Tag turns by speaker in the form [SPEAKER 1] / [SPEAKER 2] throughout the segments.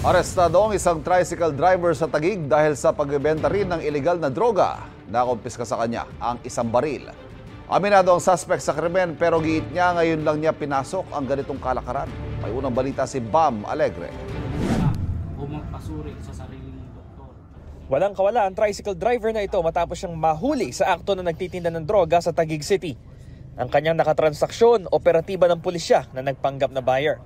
[SPEAKER 1] Arestado ang isang tricycle driver sa Taguig dahil sa pagbebenta rin ng ilegal na droga. Nakumpiska sa kanya ang isang baril. Aminado ang suspect sa krimen pero giit niya ngayon lang niya pinasok ang ganitong kalakaran. May unang balita si Bam Alegre.
[SPEAKER 2] Magpasuri sa sarili ng doktor.
[SPEAKER 3] Walang kawala ang tricycle driver na ito matapos siyang mahuli sa akto na nagtitinda ng droga sa Taguig City. Ang kanyang nakatransaksyon, operatiba ng pulisya na nagpanggap na buyer.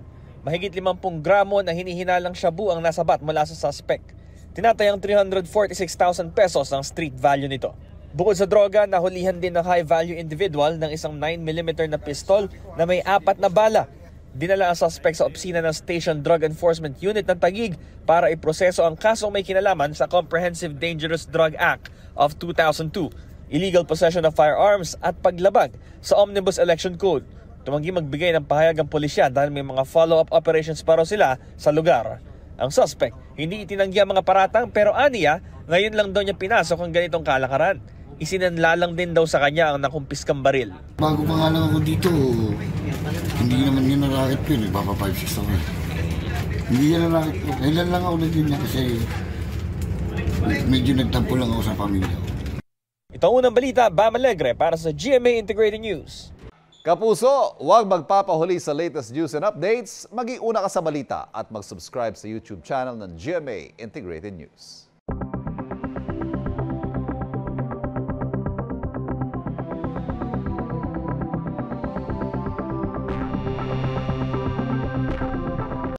[SPEAKER 3] Mahigit 50 gramo na hinihinalang shabu ang nasabat mula sa suspect. Tinatayang 346,000 pesos ang street value nito. Bukod sa droga, nahulihan din ng high-value individual ng isang 9mm na pistol na may 4 na bala. Dinala ang suspect sa opisina ng Station Drug Enforcement Unit ng Taguig para iproseso ang kasong may kinalaman sa Comprehensive Dangerous Drug Act of 2002, illegal possession of firearms at paglabag sa Omnibus Election Code. Tumanggi magbigay ng pahayag ang pulisya dahil may mga follow-up operations pa raw sila sa lugar. Ang suspect, hindi itinanggi ang mga paratang pero aniya, ngayon lang daw niya pinasok ang ganitong kalakaran. Isinanlalang din daw sa kanya ang nakumpiskang baril.
[SPEAKER 4] Bago pa nga lang ako dito, hindi naman yun narakit ko yun. Baka 5-6 ako. Hindi yan narakit ko. Kailan lang ako naging niya kasi medyo nagtampo lang ako sa pamilya ko.
[SPEAKER 3] Ito ang unang balita, Bam Alegre para sa GMA Integrated News.
[SPEAKER 1] Kapuso, huwag magpapahuli sa latest news and updates. Maging una ka sa balita at mag-subscribe sa YouTube channel ng GMA Integrated News.